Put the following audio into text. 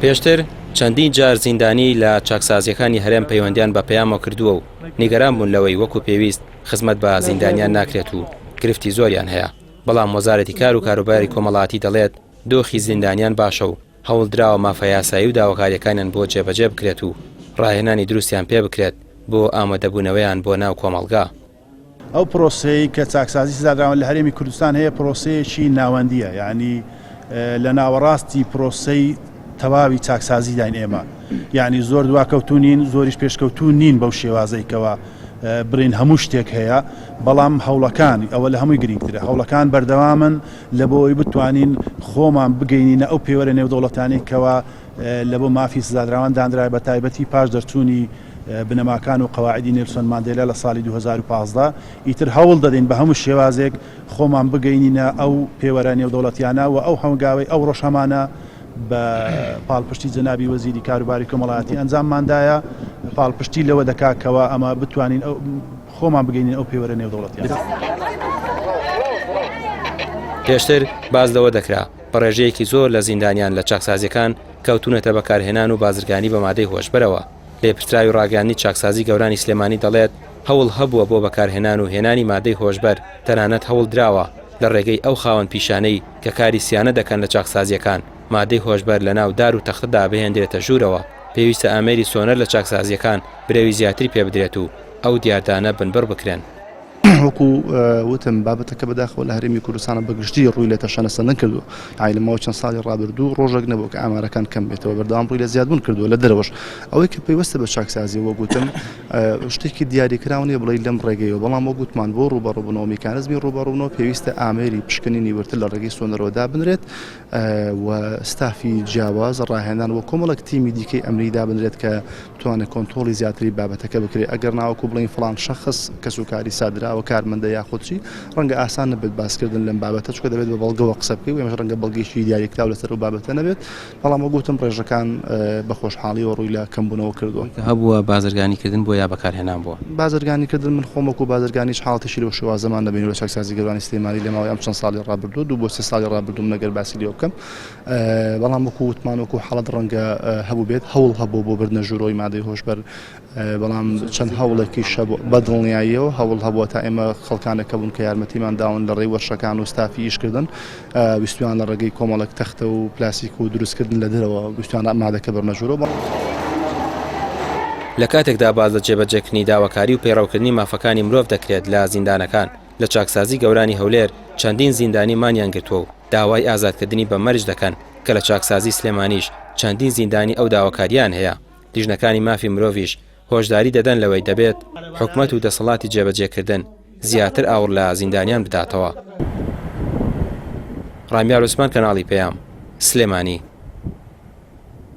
پێشتر چەندین جار زیندانی لە چاکسازیەکانی هەرێم پەیوەندیان بە پەیامەوە کردووە و نیگەران بوون لەوەی وەکو پێویست خزمەت بە زیندانیان ناکرێت و گرفتی زۆریان هەیە. بەڵام وەزارەتی کار و کاروباری کۆمەڵاتی دەڵێت دۆخی زیندانیان باشە و هەوڵدراوە مافە یاسایی و داواکاریەکانیان بۆ جێبەجێ بکرێت و ڕاهێنانی دروستیان پێ بکرێت بۆ ئامادەبوونەوەیان بۆ ناو کۆمەڵگا. ئەو پرۆسەی کە چاکسازی سزادراون لە هەرێمی کوردستان هەیە پرۆسەیەکی ناوەندیە، یعنی لە ناوەڕاستی پرۆسەی تەواوی چاکسازی داین ئێمە، یعنی زۆر دواکەوتونین، زۆریش پێشکەوتون نین بەو شێوازەیەکەوە برین هەموو شتێک هەیە، بەڵام هەوڵەکان ئەوە لە هەمووی گرنگترە. هەوڵەکان بەردەوامن لە بۆی بتوانین خۆمان بگەینینە ئەو پێوەرە نێودەوڵەتانی کەوا لە بۆ مافی سزادراوان دانرای بە تایبەتی پاش دەرچوونی بنەماکان و قەواعیدی نێلسۆن ماندێلا لە ساڵی 2015 ئیتر هەوڵ دەدەین بە هەموو شێوازێک خۆمان بگەینینە ئەو پێوەرە نێودەوڵەتیانە و ئەو هەنگاوی ئەو ڕۆژهەمانە بە پاڵپشتی جەنابی وەزیری کاروباری کۆمەڵایەتی ئەنجامماندایە. پاڵپشتی لەوە دەکاتکەوە ئەمە بتوانین خۆمان بگەینین ئەو پێوەرە نێودەوڵەتیان. پێشتر باز لەوە دەکرا بەڕێژەیەکی زۆر لە زیندانیان لە چاکسازیەکان کەوتونەتە بەکارهێنان و بازرگانی بە مادەی هۆشبەرەوە. لێپرسراوی ڕاگەاندنی چاکسازی گەورانی سلێمانی دەڵێت هەوڵ هەبووە بۆ بەکارهێنان و هێنانی مادەی هۆشبەر، تەنانەت هەوڵ دراوە لە ڕێگەی ئەو خاوەن پیشانەی کە کاری سیانە دەکەن لە چاکسازیەکان مادەی هۆشبەر لە ناو دار و تەختەدا بهێنرێتە ژوورەوە. پێویستە ئامێری سۆنەر لە چاکسازیەکان برێوی زیاتری پێ بدرێت و ئەو دیاردانە بنبڕ بکرێن. وەکو وتم بابەتەکە بەداخەوە لە هەرێمی کوردستانە بەگشتی ڕووی لە تەشەنەسە نەکردو، لەمەوە چەند ساڵی ڕابردوو ڕۆژێک نەبوو کە ئامارەکان کەم بێتەوە، بەردەوام ڕووی لە زیادبوون کردووە لە دەرەوەش. ئەوەی کە پێویستە بە چاکسازی وەگوتم شتێکی دیاریکراونێ بڵێ لەم ڕێگەیەوە، بەڵام وەگوتمان بۆ ڕوبەڕووبوونەوە میکانیزمی ڕوبەڕووبوونەوە پێویستە ئامێری پشکنینی ورتر لە ڕێگەی سۆنەرەوەدا بنرێت و ستافی جیاواز ڕاهێنان وە کۆمەڵک تیمی دیکەی ئەمریدا بنرێت کە بتوانێت کۆنتڕۆڵی زیاتری بابەتەکە بکرێت. ئەگەر ناوەکو بڵین فڵان شەخص کەسوکاری سادراوە کارمەندە یاخودچی ڕەنگە ئاسان نەبێت باسکردن لەم بابەتە، چونکە دەبێت بە بەڵگەوە قسە بکەی و ئێمەش ڕەنگە بەڵگەیشی دیاریکراو لەسەر و بابەتە نەبێت. بەڵام وەگوتم ڕێژەکان بە خۆشحاڵیەوە ڕووی لە کەمبوونەوە کردووە. هەبووە بازرگانیکردن بۆ یا بەکارهێنان بووە. بازرگانیکردن من خۆم وەکو بازرگانیش حاڵەتێکی لەو شێوازەمان دەبینی لە چاکسازی گەورانی سلێمانی لە ماوەی ئەم چەند ساڵی ڕابردوو 2 بۆ 3 ساڵی ڕابردوو نەگەر باسی لێ بکەم. بەڵام وەکو وتمان وەکو حاڵەت ڕەنگە هەبوو بێت هەوڵ هەبوو بۆ بردنە ژوورۆی مادەی هۆشبەر، بەڵام چەند هەوڵێکیش بەدڵنیاییەوە هەوڵ هەبووە تا ئێمە خەڵکانێکە بوون کە یارمەتیمان داون لە ڕێی وەرشەکان و ستافی ئیشکردن، ویستویان لە ڕێگەی کۆمەڵک تەختە و پلاسیک و دروستکردن لە دەرەوە ویستویان مادەکە بەرنە ژوورۆ. لە کاتێکدا باز لە جێبەجێکردنی داواکاری و پەیڕەوکردنی مافەکانی مرۆڤ دەکرێت لە زیندانەکان، لە چاکسازی گەورانی هەولێر چەندین زیندانی مانیان گرتووە و داوای ئازادکردنی بە مەرج دەکەن کە لە چاکسازی سلێمانیش چەندین زیندانی ئەو داواکاریان هەیە. لیژنەکانی مافی مرۆڤیش هۆشداری دەدەن لەوەی دەبێت حکومەت و دەسەڵاتی جێبەجێکردن زیاتر ئاور لە زیندانیان بداتەوە. ڕامیار عوسمان، کەناڵی پەیام، سلێمانی.